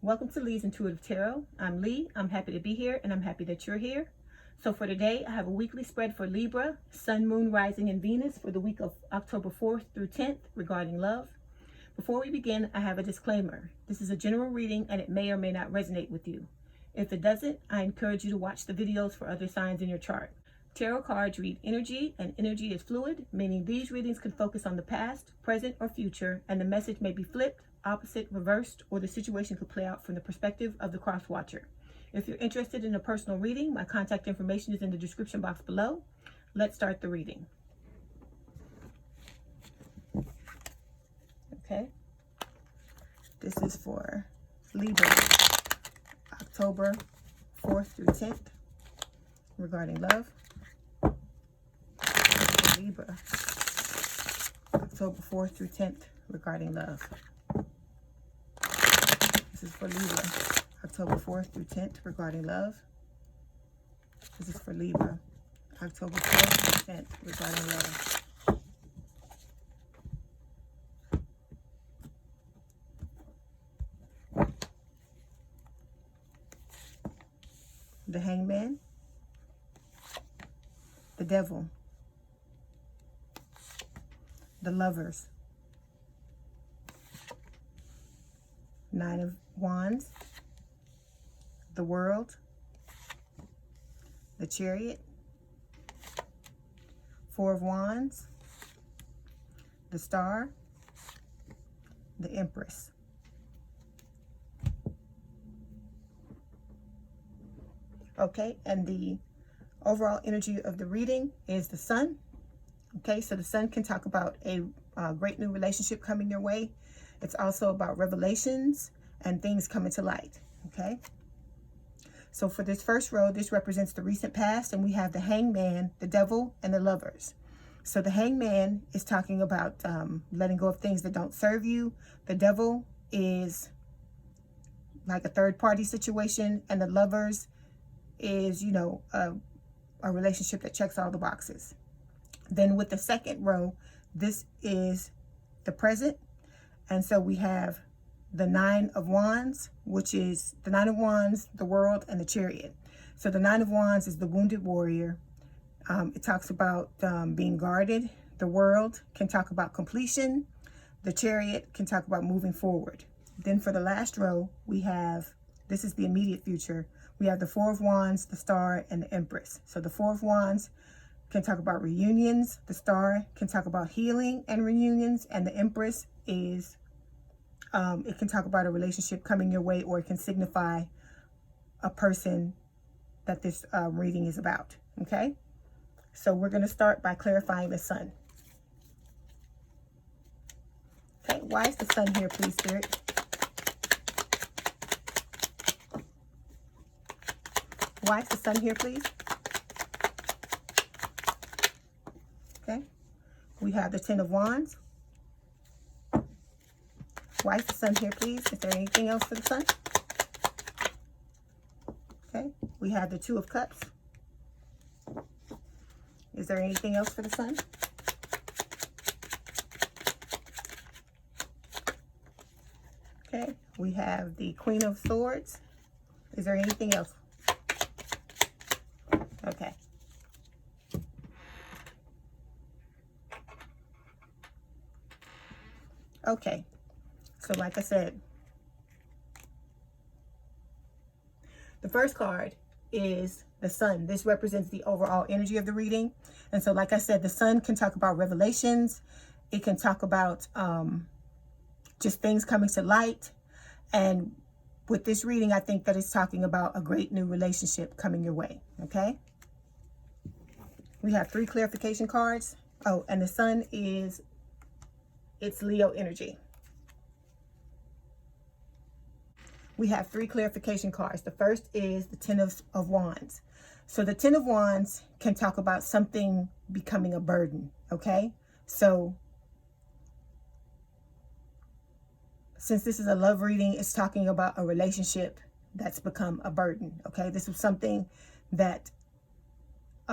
Welcome to Leigh's Intuitive Tarot. I'm Leigh. I'm happy to be here and I'm happy that you're here. So for today, I have a weekly spread for Libra, Sun, Moon, Rising, and Venus for the week of October 4th through 10th regarding love. Before we begin, I have a disclaimer. This is a general reading and it may or may not resonate with you. If it doesn't, I encourage you to watch the videos for other signs in your chart. Tarot cards read energy, and energy is fluid, meaning these readings can focus on the past, present, or future, and the message may be flipped, opposite, reversed, or the situation could play out from the perspective of the cross watcher. If you're interested in a personal reading, my contact information is in the description box below. Let's start the reading. Okay. This is for Libra, October 4th through 10th, regarding love. Libra, October 4th through 10th, regarding love. This is for Libra, October 4th through 10th, regarding love. This is for Libra, October 4th through 10th, regarding love. The Hangman, the Devil, the Lovers, Nine of Wands, the World, the Chariot, Four of Wands, the Star, the Empress. Okay, and the overall energy of the reading is the Sun. Okay, so the Sun can talk about a great new relationship coming your way. It's also about revelations and things coming to light. Okay, so for this first row, this represents the recent past, and we have the Hangman, the Devil, and the Lovers. So the Hangman is talking about letting go of things that don't serve you. The Devil is like a third-party situation, and the Lovers is, a relationship that checks all the boxes. Then with the second row, this is the present. And so we have the Nine of Wands, which is the Nine of Wands, the World, and the Chariot. So the Nine of Wands is the wounded warrior. It talks about being guarded. The World can talk about completion. The Chariot can talk about moving forward. Then for the last row, we have, this is the immediate future. We have the Four of Wands, the Star, and the Empress. So the Four of Wands can talk about reunions. The Star can talk about healing and reunions. And the Empress is, it can talk about a relationship coming your way, or it can signify a person that this reading is about. Okay? So we're going to start by clarifying the Sun. Okay, why is the Sun here, please, Spirit? Why is the Sun here, please? Okay. We have the Ten of Wands. Why is the Sun here, please? Is there anything else for the Sun? Okay. We have the Two of Cups. Is there anything else for the Sun? Okay. We have the Queen of Swords. Is there anything else? Okay. Okay. So like I said, the first card is the Sun. This represents the overall energy of the reading. And so like I said, the Sun can talk about revelations. It can talk about just things coming to light. And with this reading, I think that it's talking about a great new relationship coming your way. Okay. We have 3 clarification cards. Oh, and the Sun is, it's Leo energy. We have 3 clarification cards. The first is the Ten of Wands. So the Ten of Wands can talk about something becoming a burden. Okay. So since this is a love reading, it's talking about a relationship that's become a burden. Okay. This was something that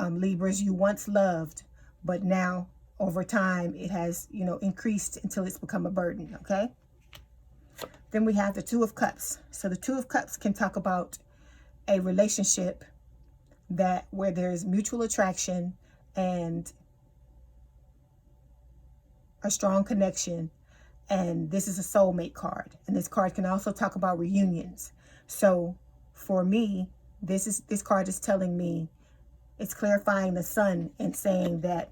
Libras, you once loved, but now over time it has, increased until it's become a burden. Okay. Then we have the Two of Cups. So the Two of Cups can talk about a relationship where there's mutual attraction and a strong connection. And this is a soulmate card. And this card can also talk about reunions. So for me, this card is telling me, it's clarifying the sun and saying that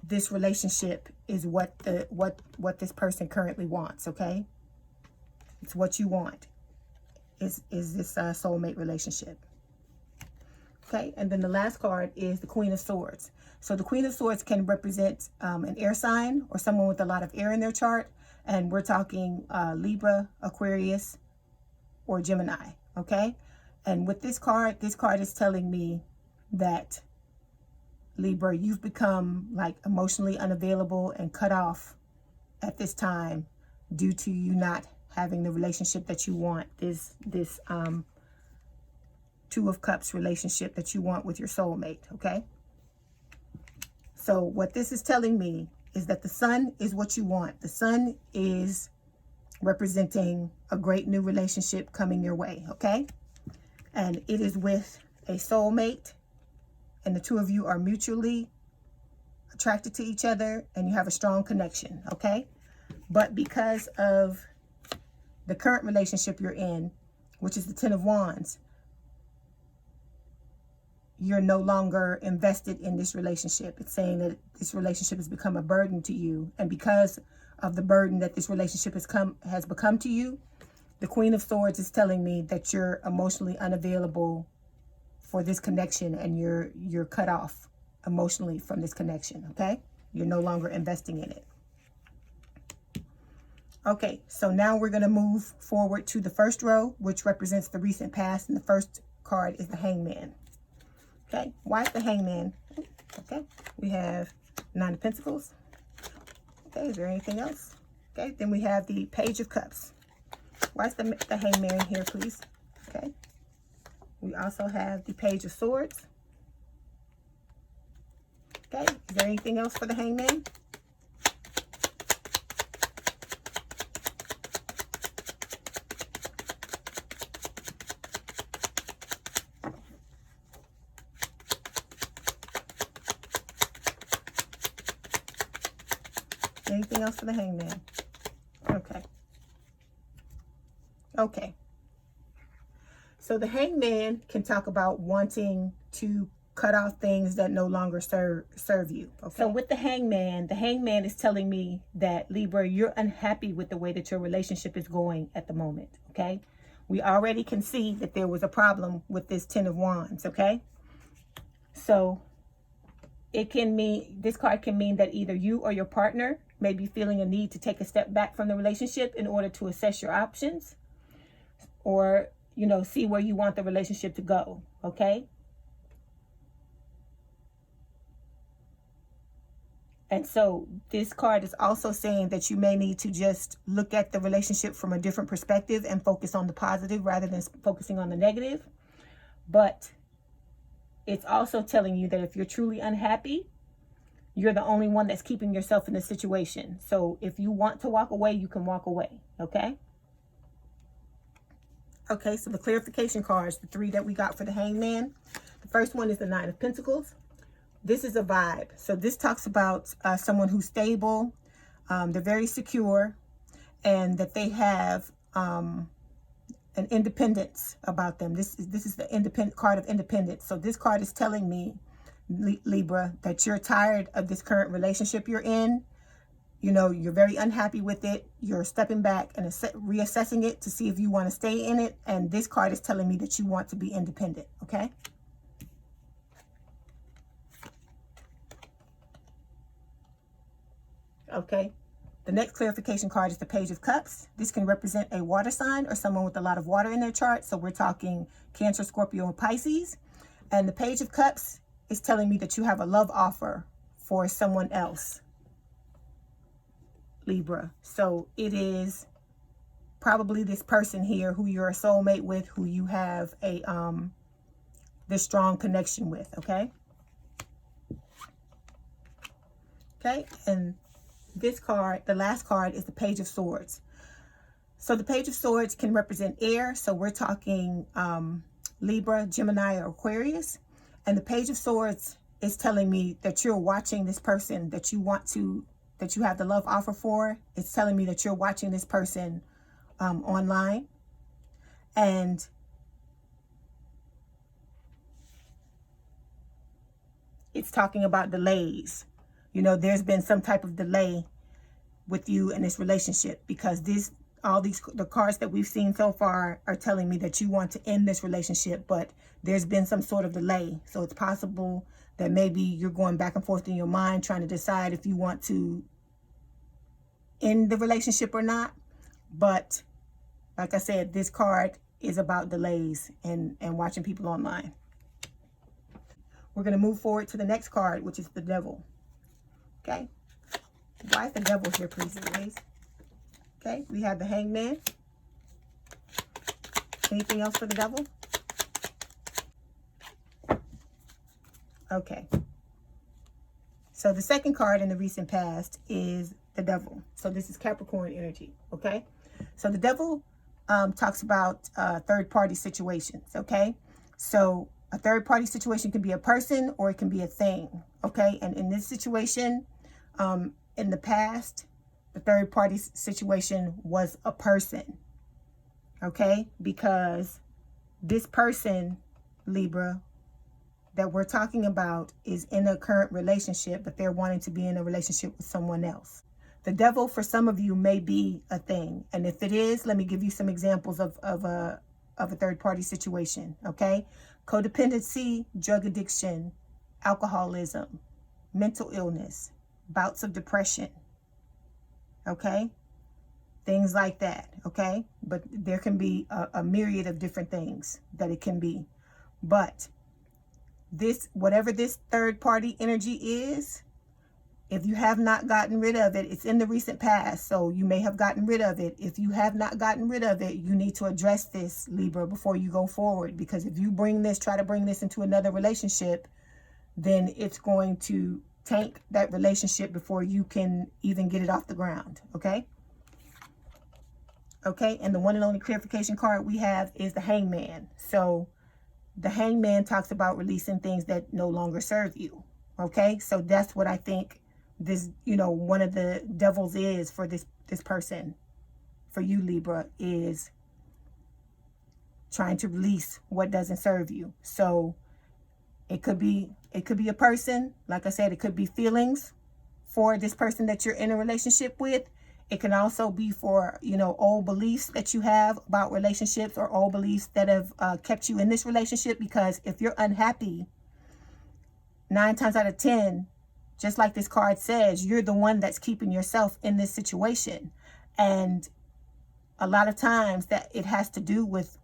this relationship is what this person currently wants, okay? It's what you want. Is this soulmate relationship. Okay, and then the last card is the Queen of Swords. So the Queen of Swords can represent an air sign or someone with a lot of air in their chart. And we're talking Libra, Aquarius, or Gemini, okay? And with this card is telling me that, Libra, you've become like emotionally unavailable and cut off at this time due to you not having the relationship that you want. This Two of Cups relationship that you want with your soulmate, okay? So what this is telling me is that the sun is what you want. The sun is representing a great new relationship coming your way, okay? And it is with a soulmate, and the two of you are mutually attracted to each other and you have a strong connection, okay? But because of the current relationship you're in, which is the Ten of Wands, you're no longer invested in this relationship. It's saying that this relationship has become a burden to you. And because of the burden that this relationship has become to you, the Queen of Swords is telling me that you're emotionally unavailable for this connection and you're cut off emotionally from this connection, okay? You're no longer investing in it. Okay, so now we're going to move forward to the first row, which represents the recent past, and the first card is the Hangman. Okay, why is the Hangman? Okay, we have Nine of Pentacles. Okay, is there anything else? Okay, then we have the Page of Cups. Why is the Hangman here, please? Okay, we also have the Page of Swords. Okay, is there anything else for the Hangman? Anything else for the Hangman? Okay. Okay. So the Hangman can talk about wanting to cut off things that no longer serve you. Okay. So with the Hangman is telling me that, Libra, you're unhappy with the way that your relationship is going at the moment. Okay. We already can see that there was a problem with this Ten of Wands. Okay. So it can mean, this card can mean that either you or your partner may be feeling a need to take a step back from the relationship in order to assess your options, or, you know, see where you want the relationship to go, okay? And so this card is also saying that you may need to just look at the relationship from a different perspective and focus on the positive rather than focusing on the negative. But it's also telling you that if you're truly unhappy, you're the only one that's keeping yourself in this situation. So if you want to walk away, you can walk away, okay? Okay, so the clarification cards, the three that we got for the Hangman. The first one is the Nine of Pentacles. This is a vibe. So this talks about someone who's stable, they're very secure, and that they have an independence about them. This is the independent card of independence. So this card is telling me, Libra, that you're tired of this current relationship you're in. You know, you're very unhappy with it. You're stepping back and reassessing it to see if you want to stay in it. And this card is telling me that you want to be independent, okay? Okay. The next clarification card is the Page of Cups. This can represent a water sign or someone with a lot of water in their chart. So we're talking Cancer, Scorpio, and Pisces. And the Page of Cups is telling me that you have a love offer for someone else, Libra. So it is probably this person here who you're a soulmate with, who you have a this strong connection with, okay? Okay, and this card, the last card, is the Page of Swords. So the Page of Swords can represent air. So we're talking Libra, Gemini, or Aquarius. And the Page of Swords is telling me that you're watching this person that you want to, that you have the love offer for. It's telling me that you're watching this person online. And it's talking about delays. You know, there's been some type of delay with you in this relationship, because the cards that we've seen so far are telling me that you want to end this relationship, but there's been some sort of delay. So it's possible that maybe you're going back and forth in your mind trying to decide if you want to end the relationship or not. But like I said, this card is about delays and watching people online. We're going to move forward to the next card, which is the Devil. Okay. Why is the Devil here, please? Okay. We have the Hangman. Anything else for the Devil? Okay. So the second card in the recent past is the Devil. So this is Capricorn energy. Okay. So the Devil talks about third-party situations. Okay. So a third-party situation can be a person or it can be a thing. Okay. And in this situation, in the past, the third-party situation was a person. Okay. Because this person, Libra, that we're talking about is in a current relationship, but they're wanting to be in a relationship with someone else. The Devil for some of you may be a thing. And if it is, let me give you some examples of a third-party situation, okay? Codependency, drug addiction, alcoholism, mental illness, bouts of depression, okay? Things like that, okay? But there can be a myriad of different things that it can be. But this, whatever this third-party energy is, if you have not gotten rid of it, it's in the recent past, so you may have gotten rid of it. If you have not gotten rid of it, you need to address this, Libra, before you go forward. Because if you try to bring this into another relationship, then it's going to tank that relationship before you can even get it off the ground, okay? Okay, and the one and only clarification card we have is the Hangman. So the Hangman talks about releasing things that no longer serve you, okay? So that's what I think this, one of the devils is for this person, for you, Libra, is trying to release what doesn't serve you. So it could be a person. Like I said, it could be feelings for this person that you're in a relationship with. It can also be for, old beliefs that you have about relationships, or old beliefs that have kept you in this relationship. Because if you're unhappy, 9 times out of 10, just like this card says, you're the one that's keeping yourself in this situation. And a lot of times that it has to do with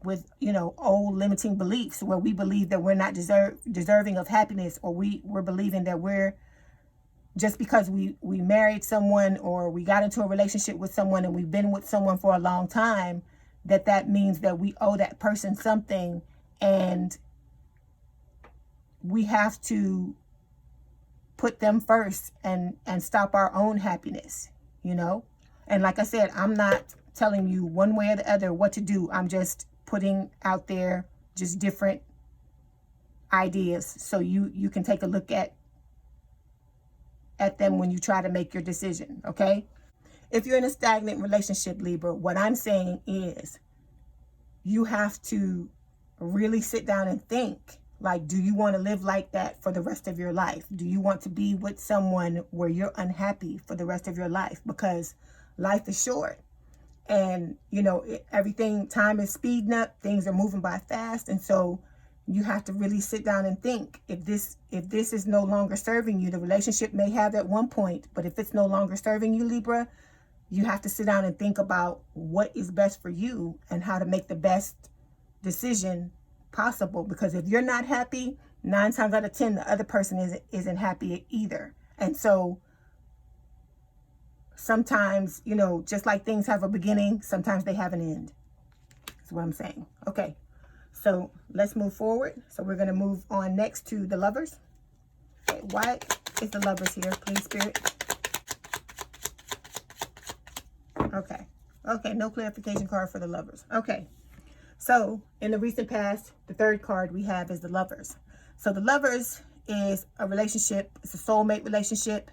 old limiting beliefs, where we believe that we're not deserving of happiness, or we're believing that we're, just because we married someone or we got into a relationship with someone and we've been with someone for a long time, that means that we owe that person something, and we have to put them first and stop our own happiness, And like I said, I'm not telling you one way or the other what to do. I'm just putting out there just different ideas so you can take a look at them when you try to make your decision, okay? If you're in a stagnant relationship, Libra, what I'm saying is you have to really sit down and think, like, do you want to live like that for the rest of your life? Do you want to be with someone where you're unhappy for the rest of your life? Because life is short, and time is speeding up, things are moving by fast, and so you have to really sit down and think, if this is no longer serving you. The relationship may have at one point, but if it's no longer serving you, Libra, you have to sit down and think about what is best for you and how to make the best decision possible. Because if you're not happy, 9 times out of 10, the other person isn't happy either. And so sometimes, just like things have a beginning, sometimes they have an end. That's what I'm saying. Okay. So let's move forward. So we're going to move on next to the Lovers. Okay, why is the Lovers here, please, Spirit? Okay. Okay, no clarification card for the Lovers. Okay. So, in the recent past, the third card we have is the Lovers. So, the Lovers is a relationship. It's a soulmate relationship.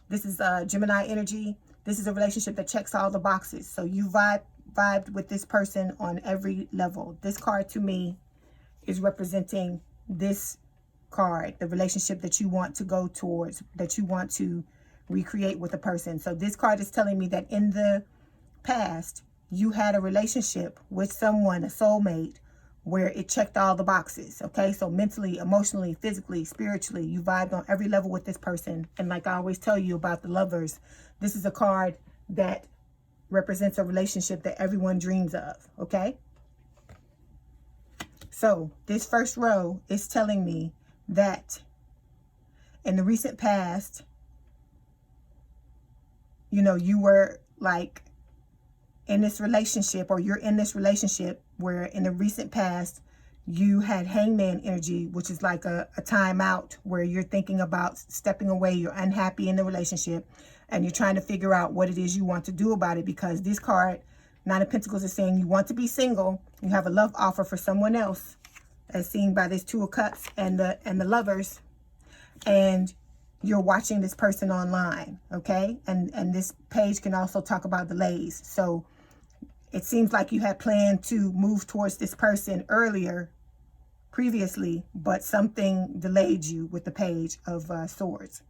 This is Gemini energy. This is a relationship that checks all the boxes. So, you vibed with this person on every level. This card to me is representing this card, the relationship that you want to go towards, that you want to recreate with a person. So, this card is telling me that in the past, you had a relationship with someone, a soulmate, where it checked all the boxes. Okay, so mentally, emotionally, physically, spiritually, you vibed on every level with this person. And like I always tell you about the Lovers, this is a card that represents a relationship that everyone dreams of. Okay, so this first row is telling me that in the recent past, you know, you were like in this relationship, or you're in this relationship where in the recent past you had hangman energy, which is like a time out where you're thinking about stepping away, you're unhappy in the relationship, and you're trying to figure out what it is you want to do about it. Because this card, Nine of Pentacles, is saying you want to be single, you have a love offer for someone else, as seen by this Two of Cups and the Lovers, and you're watching this person online. Okay, and this page can also talk about delays. So it seems like you had planned to move towards this person previously, but something delayed you with the Page of Swords.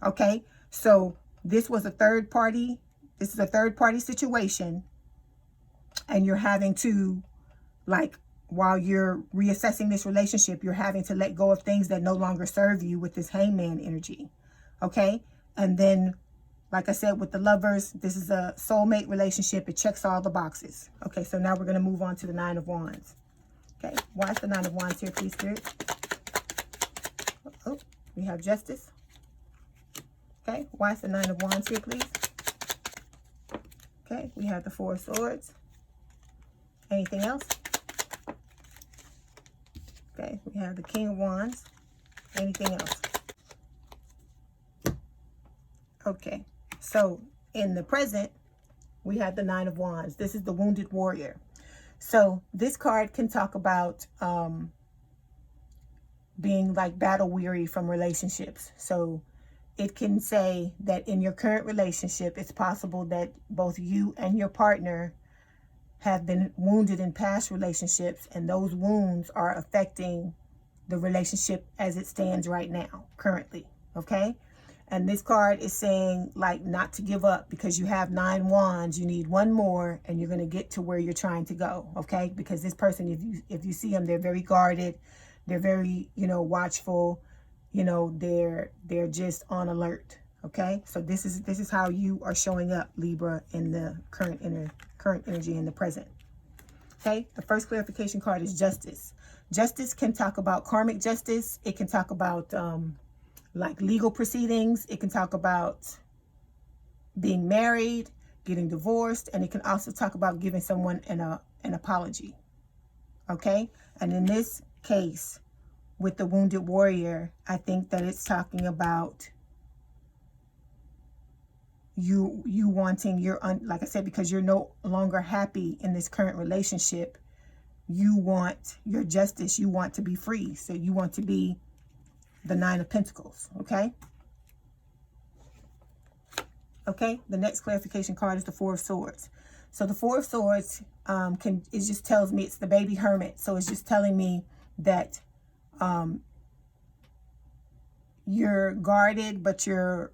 Okay, so this was a third party. This is a third party situation, and you're having to, like, while you're reassessing this relationship, you're having to let go of things that no longer serve you with this Hangman energy. Okay, and then, like I said, with the Lovers, this is a soulmate relationship. It checks all the boxes. Okay, so now we're going to move on to the Nine of Wands. Okay, why is the Nine of Wands here, please, Spirit? Oh, we have Justice. Okay, why is the Nine of Wands here, please? Okay, we have the Four of Swords. Anything else? Okay, we have the King of Wands. Anything else? Okay. So in the present, we have the Nine of Wands. This is the Wounded Warrior. So this card can talk about being like battle weary from relationships. So it can say that in your current relationship, it's possible that both you and your partner have been wounded in past relationships, and those wounds are affecting the relationship as it stands right now, currently. Okay. And this card is saying, like, not to give up, because you have 9 wands. You need one more and you're going to get to where you're trying to go. Okay. Because this person, if you see them, they're very guarded. They're very, you know, watchful. You know, they're just on alert. Okay. So this is how you are showing up, Libra, in the current energy in the present. Okay. The first clarification card is Justice. Justice can talk about karmic justice. It can talk about, like, legal proceedings. It can talk about being married, getting divorced, and it can also talk about giving someone an apology. Okay? And in this case, with the Wounded Warrior, I think that it's talking about you wanting like I said, because you're no longer happy in this current relationship, you want your justice, you want to be free. So you want to be the Nine of Pentacles. Okay. Okay. The next clarification card is the Four of Swords. So the Four of Swords it just tells me it's the baby hermit. So it's just telling me that you're guarded, but you're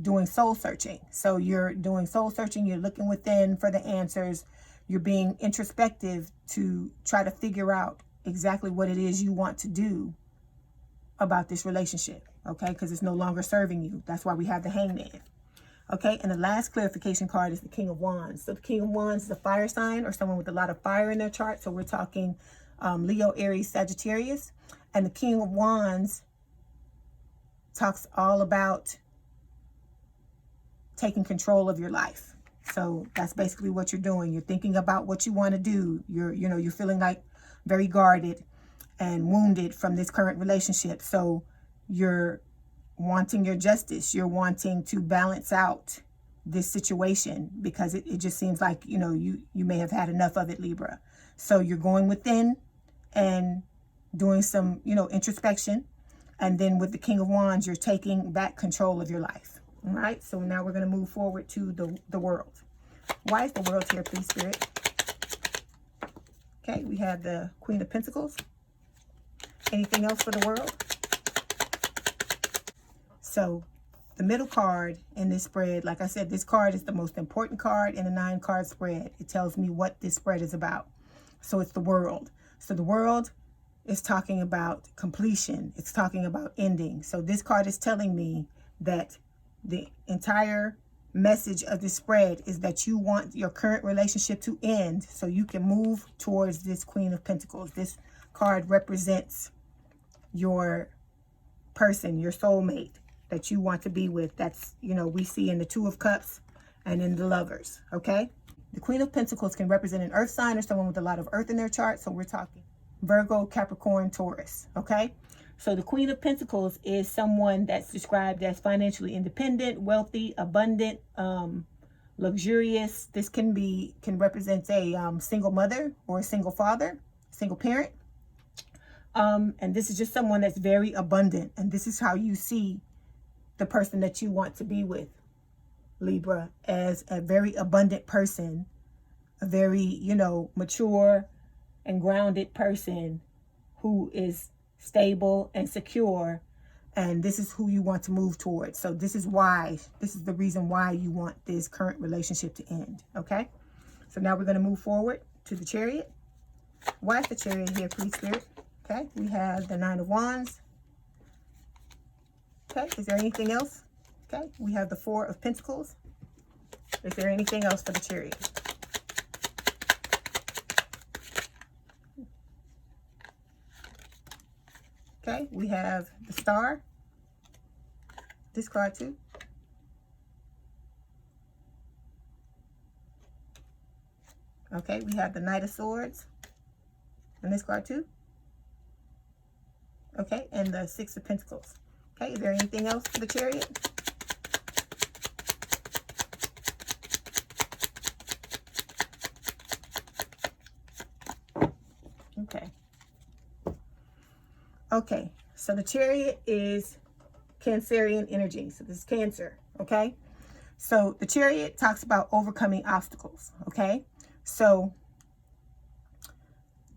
doing soul searching. So you're doing soul searching. You're looking within for the answers. You're being introspective to try to figure out exactly what it is you want to do about this relationship. Okay, because it's no longer serving you. That's why we have the Hangman. Okay, and the last clarification card is the King of Wands. So the King of Wands is a fire sign, or someone with a lot of fire in their chart. So we're talking Leo, Aries, Sagittarius. And the King of Wands talks all about taking control of your life. So that's basically what you're doing. You're thinking about what you want to do. You're feeling like very guarded and wounded from this current relationship. So you're wanting your justice. You're wanting to balance out this situation, because it just seems like, you know, you may have had enough of it, Libra. So you're going within and doing some, you know, introspection. And then with the King of Wands, you're taking back control of your life. All right. So now we're going to move forward to the world. Why is the world here, please, Spirit? Okay. We have the Queen of Pentacles. Anything else for the world? So the middle card in this spread, like I said, this card is the most important card in a 9-card spread. It tells me what this spread is about. So it's the world. So the world is talking about completion. It's talking about ending. So this card is telling me that the entire message of this spread is that you want your current relationship to end so you can move towards this Queen of Pentacles. This card represents your person, your soulmate that you want to be with. That's, you know, we see in the Two of Cups and in the Lovers, okay? The Queen of Pentacles can represent an earth sign or someone with a lot of earth in their chart. So we're talking Virgo, Capricorn, Taurus, okay? So the Queen of Pentacles is someone that's described as financially independent, wealthy, abundant, luxurious. This can represent a single mother or a single father, single parent. And this is just someone that's very abundant. And this is how you see the person that you want to be with, Libra, as a very abundant person, a very, you know, mature and grounded person who is stable and secure. And this is who you want to move towards. So this is the reason why you want this current relationship to end. Okay. So now we're going to move forward to the Chariot. Why is the Chariot here, please, Spirit? Okay. We have the 9 of Wands. Okay. Is there anything else? Okay. We have the 4 of Pentacles. Is there anything else for the Chariot? Okay, we have the Star, this card too. Okay, we have the Knight of Swords, and this card too. Okay, and the 6 of Pentacles. Okay, is there anything else for the Chariot? Okay. Okay, so the Chariot is Cancerian energy. So this is Cancer, okay? So the Chariot talks about overcoming obstacles, okay? So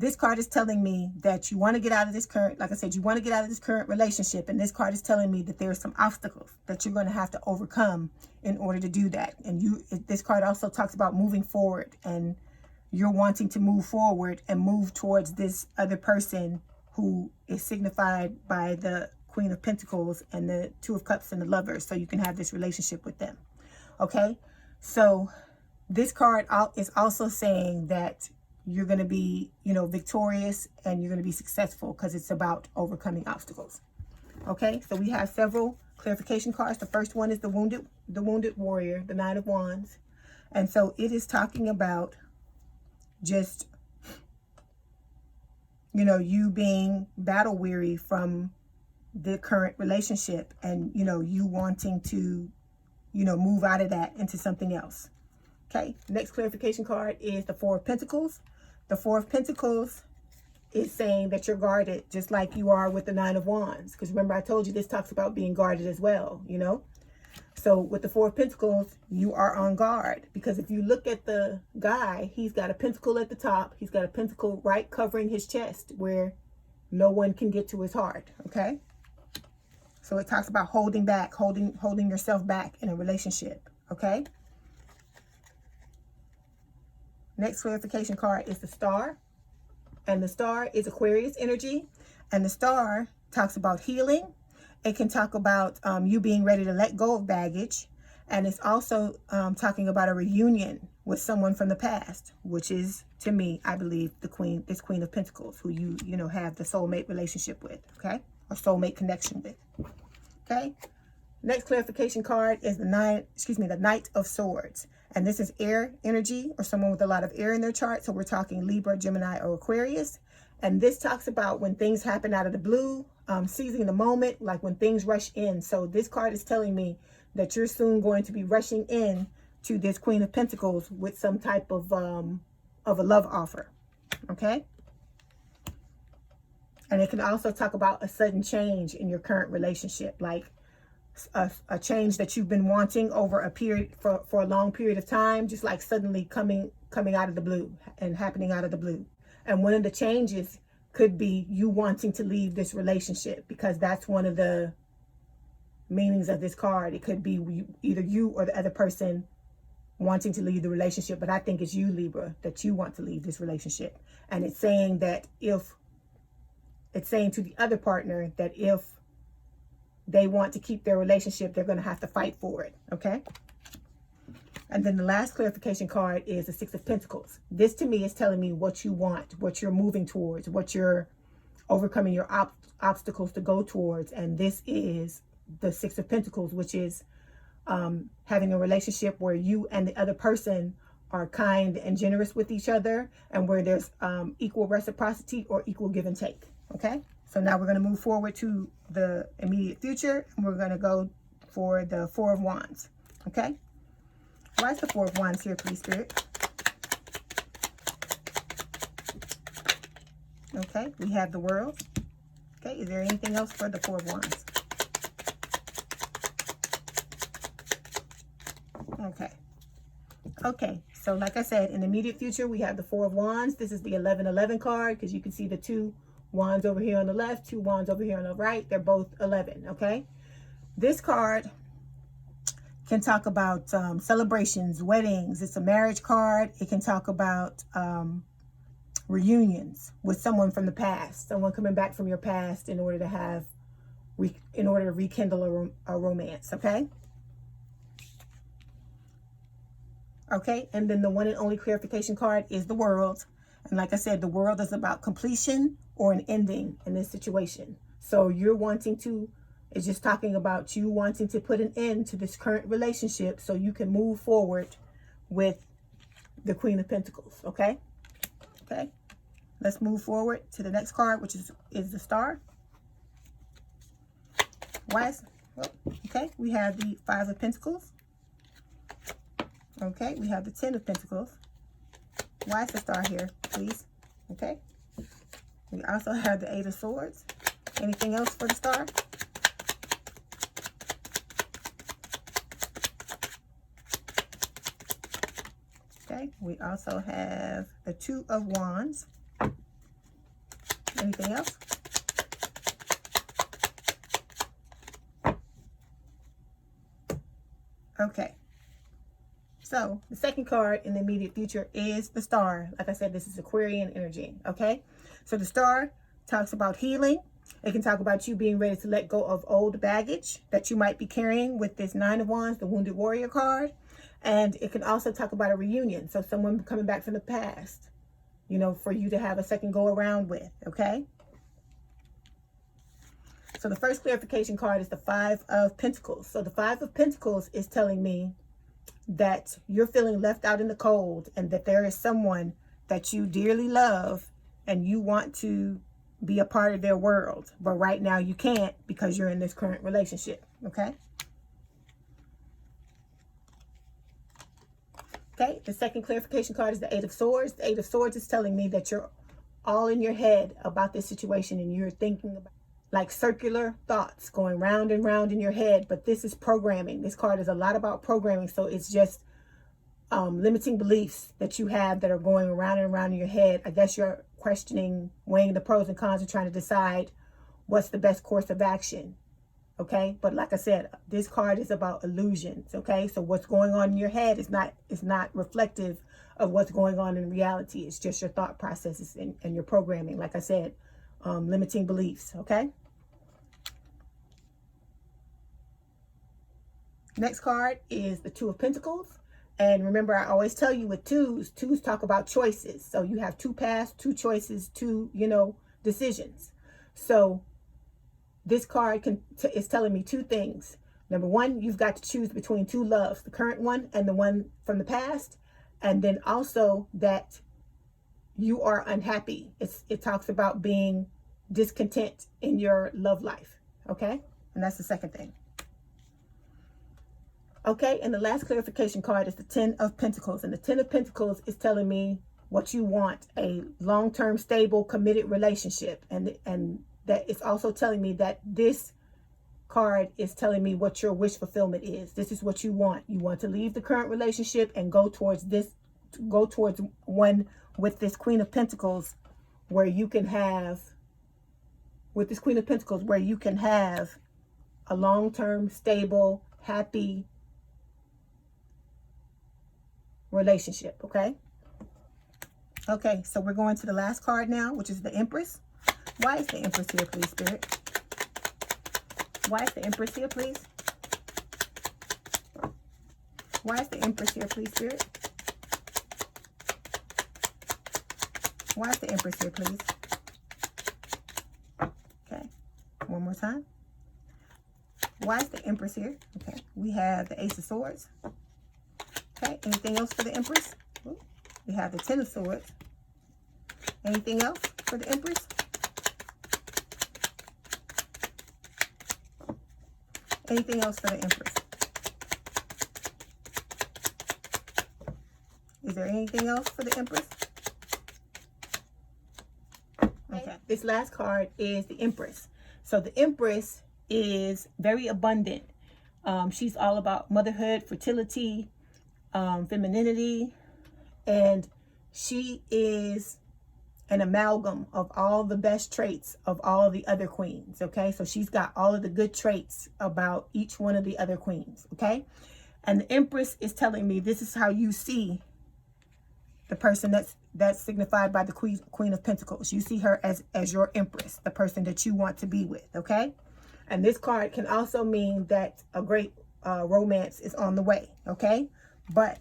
this card is telling me that you want to get out of this current, like I said, you want to get out of this current relationship. And this card is telling me that there are some obstacles that you're going to have to overcome in order to do that. And this card also talks about moving forward, and you're wanting to move forward and move towards this other person who is signified by the Queen of Pentacles and the 2 of Cups and the Lovers, so you can have this relationship with them. Okay, so this card is also saying that you're going to be, you know, victorious and you're going to be successful because it's about overcoming obstacles. Okay, so we have several clarification cards. The first one is the wounded warrior, the 9 of Wands, and so it is talking about just, you know, you being battle weary from the current relationship and, you know, you wanting to, you know, move out of that into something else. Okay. Next clarification card is the 4 of Pentacles. The 4 of Pentacles is saying that you're guarded just like you are with the 9 of Wands. Because remember, I told you this talks about being guarded as well, you know. So with the 4 of Pentacles, you are on guard, because if you look at the guy, he's got a pentacle at the top. He's got a pentacle right covering his chest where no one can get to his heart. Okay. So it talks about holding back, holding yourself back in a relationship. Okay. Next clarification card is the Star, and the Star is Aquarius energy, and the Star talks about healing. It can talk about you being ready to let go of baggage. And it's also talking about a reunion with someone from the past, which is, to me, I believe, this Queen of Pentacles, who you know, have the soulmate relationship with, okay? Or soulmate connection with, okay? Next clarification card is the Knight of Swords. And this is air energy, or someone with a lot of air in their chart. So we're talking Libra, Gemini, or Aquarius. And this talks about when things happen out of the blue, seizing the moment, like when things rush in. So this card is telling me that you're soon going to be rushing in to this Queen of Pentacles with some type of a love offer. Okay? And it can also talk about a sudden change in your current relationship, like a change that you've been wanting over a period for a long period of time, just like suddenly coming out of the blue and happening out of the blue. And one of the changes could be you wanting to leave this relationship, because that's one of the meanings of this card. It could be either you or the other person wanting to leave the relationship, but I think it's you, Libra, that you want to leave this relationship. And it's saying that it's saying to the other partner that if they want to keep their relationship, they're going to have to fight for it. Okay? And then the last clarification card is the Six of Pentacles. This to me is telling me what you want, what you're moving towards, what you're overcoming your obstacles to go towards. And this is the Six of Pentacles, which is having a relationship where you and the other person are kind and generous with each other, and where there's equal reciprocity or equal give and take. Okay? So now we're going to move forward to the immediate future, and we're going to go for the Four of Wands. Okay? Why is the Four of Wands here, please, Spirit? Okay, we have the World. Okay, is there anything else for the Four of Wands? Okay. Okay, so like I said, in the immediate future, we have the Four of Wands. This is the 1111 card, because you can see the two wands over here on the left, two wands over here on the right. They're both 11, okay? This card can talk about celebrations, weddings. It's a marriage card. It can talk about reunions with someone from the past, someone coming back from your past in order to rekindle a romance, okay? Okay, and then the one and only clarification card is the World. And like I said, the World is about completion or an ending in this situation. So it's just talking about you wanting to put an end to this current relationship so you can move forward with the Queen of Pentacles, okay? Okay, let's move forward to the next card, which is the Star. Okay, we have the Five of Pentacles. Okay, we have the Ten of Pentacles. Why is the Star here, please? Okay. We also have the Eight of Swords. Anything else for the Star? Okay. We also have the Two of Wands. Anything else? Okay. So the second card in the immediate future is the Star. Like I said, this is Aquarian energy, okay? So the Star talks about healing. It can talk about you being ready to let go of old baggage that you might be carrying with this Nine of Wands, the Wounded Warrior card. And it can also talk about a reunion. So someone coming back from the past, you know, for you to have a second go around with, okay? So the first clarification card is the Five of Pentacles. So the Five of Pentacles is telling me that you're feeling left out in the cold, and that there is someone that you dearly love and you want to be a part of their world, but right now you can't because you're in this current relationship, okay? Okay, the second clarification card is the Eight of Swords. The Eight of Swords is telling me that you're all in your head about this situation, and you're thinking about like circular thoughts going round and round in your head, but this is programming. This card is a lot about programming, so it's just limiting beliefs that you have that are going around and around in your head. I guess you're questioning, weighing the pros and cons, and trying to decide what's the best course of action, okay? But like I said, this card is about illusions, okay? So what's going on in your head is not reflective of what's going on in reality. It's just your thought processes and your programming, like I said, limiting beliefs, okay? Next card is the Two of Pentacles. And remember, I always tell you with twos talk about choices. So you have two paths, two choices, two, decisions. So this card is telling me two things. Number one, you've got to choose between two loves, the current one and the one from the past. And then also that you are unhappy. It talks about being discontent in your love life, okay? And that's the second thing. Okay, and the last clarification card is the 10 of Pentacles. And the 10 of Pentacles is telling me what you want, a long-term, stable, committed relationship. And that it's also telling me that this card is telling me what your wish fulfillment is. This is what you want. You want to leave the current relationship and go towards one with this Queen of Pentacles, where you can have, with this Queen of Pentacles, where you can have a long-term, stable, happy relationship. Okay. Okay, so we're going to the last card now, which is the Empress. Why is the Empress here, please, Spirit? Why is the Empress here, please? Why is the Empress here, please, Spirit? Why is the Empress here, please? Okay, one more time. Why is the Empress here? Okay, we have the Ace of Swords. Okay, anything else for the Empress? Ooh, we have the 10 of Swords. Anything else for the Empress? Anything else for the Empress? Is there anything else for the Empress? Okay, this last card is the Empress. So the Empress is very abundant. She's all about motherhood, fertility, femininity, and she is an amalgam of all the best traits of all the other queens. Okay, so she's got all of the good traits about each one of the other queens. Okay, and the Empress is telling me this is how you see the person that's signified by the Queen of Pentacles. You see her as your Empress, the person that you want to be with. Okay, and this card can also mean that a great romance is on the way. Okay, but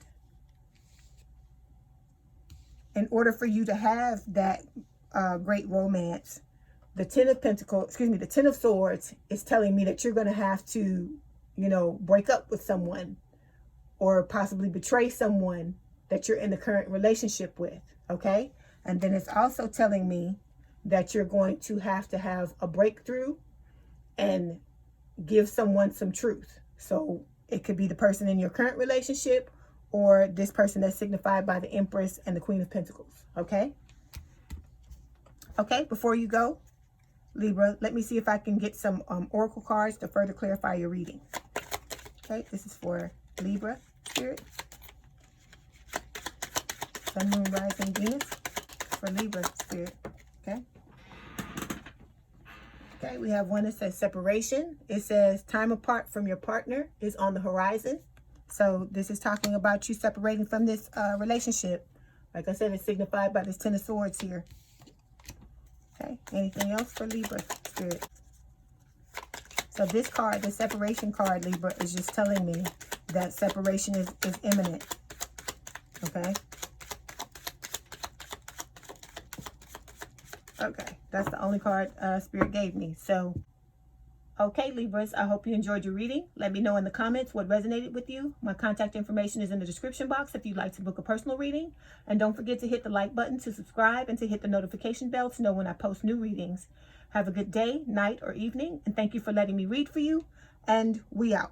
in order for you to have that great romance, the 10 of Pentacles, excuse me, the 10 of Swords is telling me that you're going to have to, you know, break up with someone or possibly betray someone that you're in the current relationship with. Okay. And then it's also telling me that you're going to have a breakthrough and give someone some truth. So it could be the person in your current relationship, or this person that's signified by the Empress and the Queen of Pentacles. Okay? Okay, before you go, Libra, let me see if I can get some oracle cards to further clarify your reading. Okay, this is for Libra, Spirit. Sun, Moon, Rising, Venus. For Libra, Spirit. Okay? Okay, we have one that says separation. It says time apart from your partner is on the horizon. So this is talking about you separating from this relationship. Like I said, it's signified by this 10 of Swords here. Okay, anything else for Libra, Spirit? So this card, the separation card, Libra, is just telling me that separation is imminent. Okay. Okay, that's the only card Spirit gave me. So, okay, Libras, I hope you enjoyed your reading. Let me know in the comments what resonated with you. My contact information is in the description box if you'd like to book a personal reading. And don't forget to hit the like button to subscribe and to hit the notification bell to know when I post new readings. Have a good day, night, or evening. And thank you for letting me read for you. And we out.